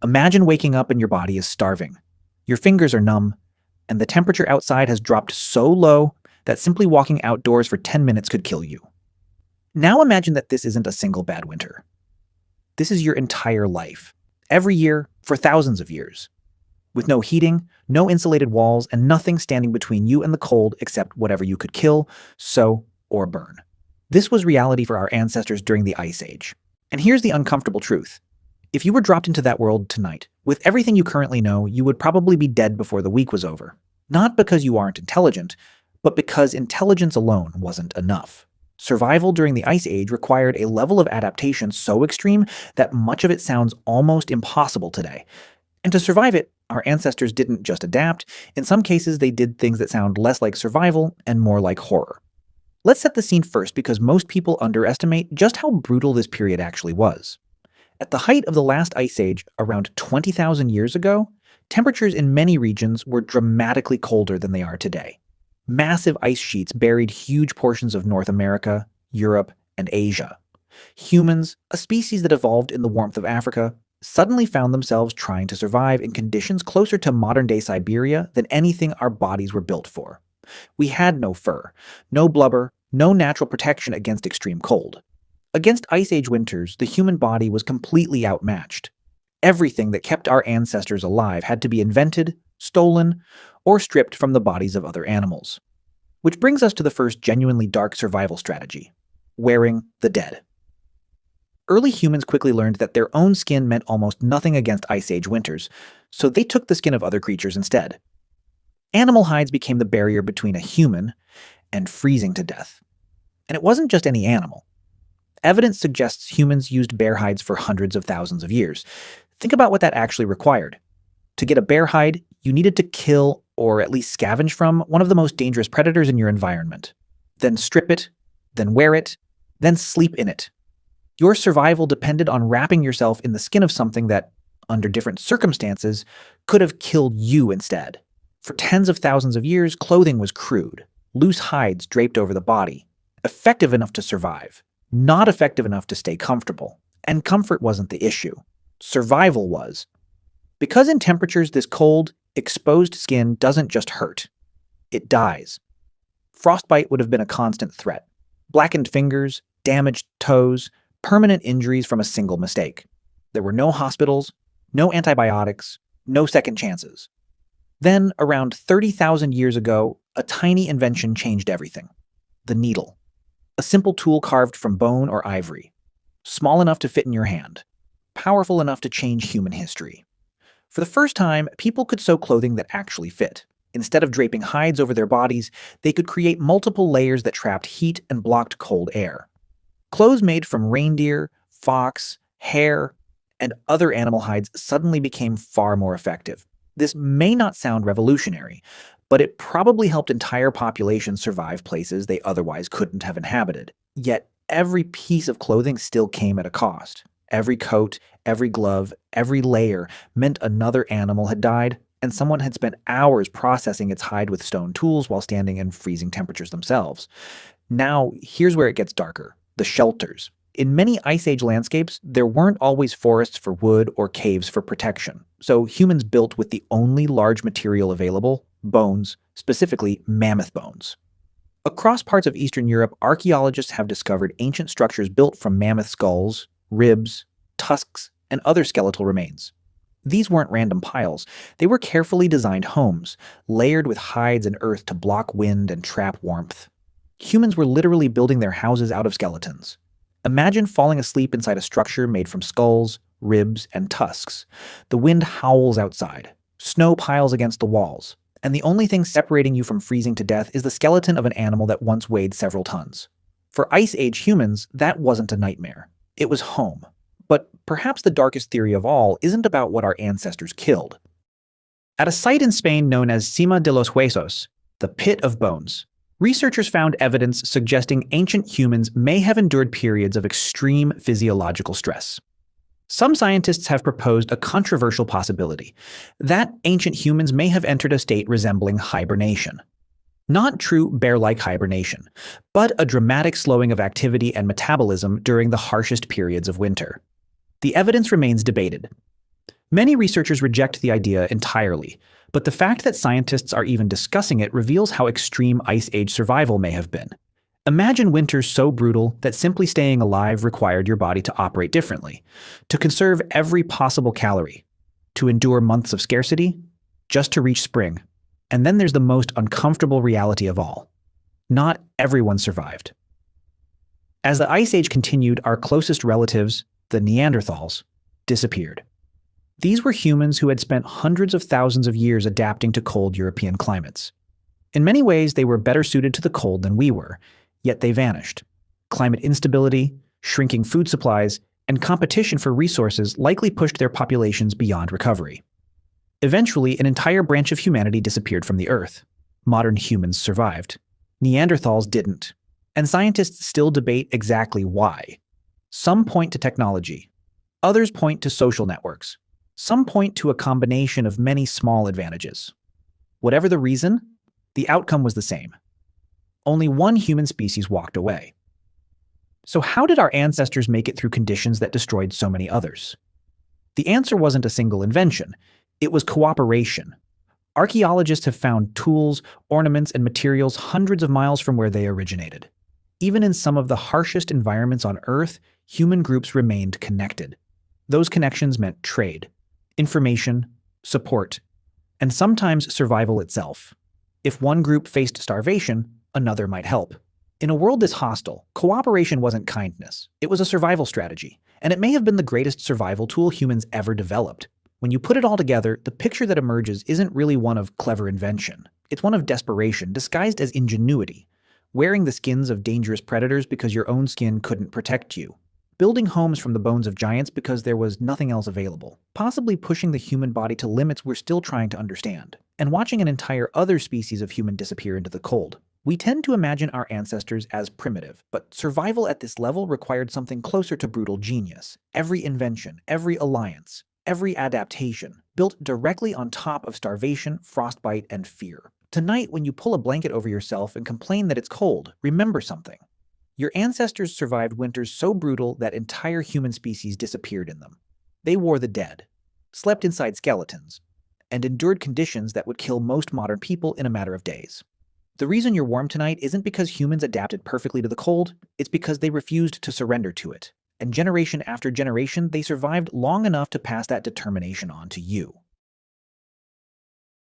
Imagine waking up and your body is starving. Your fingers are numb, and the temperature outside has dropped so low that simply walking outdoors for 10 minutes could kill you. Now imagine that this isn't a single bad winter. This is your entire life, every year for thousands of years, with no heating, no insulated walls, and nothing standing between you and the cold except whatever you could kill, sow, or burn. This was reality for our ancestors during the Ice Age. And here's the uncomfortable truth. If you were dropped into that world tonight, with everything you currently know, you would probably be dead before the week was over. Not because you aren't intelligent, but because intelligence alone wasn't enough. Survival during the Ice Age required a level of adaptation so extreme that much of it sounds almost impossible today. And to survive it, our ancestors didn't just adapt. In some cases, they did things that sound less like survival and more like horror. Let's set the scene first because most people underestimate just how brutal this period actually was. At the height of the last Ice Age, around 20,000 years ago, temperatures in many regions were dramatically colder than they are today. Massive ice sheets buried huge portions of North America, Europe, and Asia. Humans, a species that evolved in the warmth of Africa, suddenly found themselves trying to survive in conditions closer to modern-day Siberia than anything our bodies were built for. We had no fur, no blubber, no natural protection against extreme cold. Against Ice Age winters, the human body was completely outmatched. Everything that kept our ancestors alive had to be invented, stolen, or stripped from the bodies of other animals. Which brings us to the first genuinely dark survival strategy: wearing the dead. Early humans quickly learned that their own skin meant almost nothing against Ice Age winters, so they took the skin of other creatures instead. Animal hides became the barrier between a human and freezing to death. And it wasn't just any animal. Evidence suggests humans used bear hides for hundreds of thousands of years. Think about what that actually required. To get a bear hide, you needed to kill, or at least scavenge from, one of the most dangerous predators in your environment. Then strip it, then wear it, then sleep in it. Your survival depended on wrapping yourself in the skin of something that, under different circumstances, could have killed you instead. For tens of thousands of years, clothing was crude, loose hides draped over the body, effective enough to survive, not effective enough to stay comfortable. And comfort wasn't the issue. Survival was. Because in temperatures this cold, exposed skin doesn't just hurt. It dies. Frostbite would have been a constant threat. Blackened fingers, damaged toes, permanent injuries from a single mistake. There were no hospitals, no antibiotics, no second chances. Then, around 30,000 years ago, a tiny invention changed everything. The needle. A simple tool carved from bone or ivory. Small enough to fit in your hand. Powerful enough to change human history. For the first time, people could sew clothing that actually fit. Instead of draping hides over their bodies, they could create multiple layers that trapped heat and blocked cold air. Clothes made from reindeer, fox, hare, and other animal hides suddenly became far more effective. This may not sound revolutionary, but it probably helped entire populations survive places they otherwise couldn't have inhabited. Yet every piece of clothing still came at a cost. Every coat, every glove, every layer meant another animal had died, and someone had spent hours processing its hide with stone tools while standing in freezing temperatures themselves. Now, here's where it gets darker. The shelters. In many Ice Age landscapes, there weren't always forests for wood or caves for protection, so humans built with the only large material available, bones, specifically mammoth bones. Across parts of Eastern Europe, archaeologists have discovered ancient structures built from mammoth skulls, ribs, tusks, and other skeletal remains. These weren't random piles. They were carefully designed homes, layered with hides and earth to block wind and trap warmth. Humans were literally building their houses out of skeletons. Imagine falling asleep inside a structure made from skulls, ribs, and tusks. The wind howls outside. Snow piles against the walls. And the only thing separating you from freezing to death is the skeleton of an animal that once weighed several tons. For Ice Age humans, that wasn't a nightmare. It was home. But perhaps the darkest theory of all isn't about what our ancestors killed. At a site in Spain known as Cima de los Huesos, the Pit of Bones, researchers found evidence suggesting ancient humans may have endured periods of extreme physiological stress. Some scientists have proposed a controversial possibility that ancient humans may have entered a state resembling hibernation. Not true bear-like hibernation, but a dramatic slowing of activity and metabolism during the harshest periods of winter. The evidence remains debated. Many researchers reject the idea entirely, but the fact that scientists are even discussing it reveals how extreme Ice Age survival may have been. Imagine winters so brutal that simply staying alive required your body to operate differently, to conserve every possible calorie, to endure months of scarcity, just to reach spring. And then there's the most uncomfortable reality of all. Not everyone survived. As the Ice Age continued, our closest relatives, the Neanderthals, disappeared. These were humans who had spent hundreds of thousands of years adapting to cold European climates. In many ways, they were better suited to the cold than we were, yet they vanished. Climate instability, shrinking food supplies, and competition for resources likely pushed their populations beyond recovery. Eventually, an entire branch of humanity disappeared from the Earth. Modern humans survived. Neanderthals didn't. And scientists still debate exactly why. Some point to technology. Others point to social networks. Some point to a combination of many small advantages. Whatever the reason, the outcome was the same. Only one human species walked away. So how did our ancestors make it through conditions that destroyed so many others? The answer wasn't a single invention. It was cooperation. Archaeologists have found tools, ornaments, and materials hundreds of miles from where they originated. Even in some of the harshest environments on Earth, human groups remained connected. Those connections meant trade, information, support, and sometimes survival itself. If one group faced starvation, another might help. In a world this hostile, cooperation wasn't kindness. It was a survival strategy, and it may have been the greatest survival tool humans ever developed. When you put it all together, the picture that emerges isn't really one of clever invention. It's one of desperation disguised as ingenuity, wearing the skins of dangerous predators because your own skin couldn't protect you. Building homes from the bones of giants because there was nothing else available, possibly pushing the human body to limits we're still trying to understand, and watching an entire other species of human disappear into the cold. We tend to imagine our ancestors as primitive, but survival at this level required something closer to brutal genius. Every invention, every alliance, every adaptation, built directly on top of starvation, frostbite, and fear. Tonight, when you pull a blanket over yourself and complain that it's cold, remember something. Your ancestors survived winters so brutal that entire human species disappeared in them. They wore the dead, slept inside skeletons, and endured conditions that would kill most modern people in a matter of days. The reason you're warm tonight isn't because humans adapted perfectly to the cold, it's because they refused to surrender to it. And generation after generation, they survived long enough to pass that determination on to you.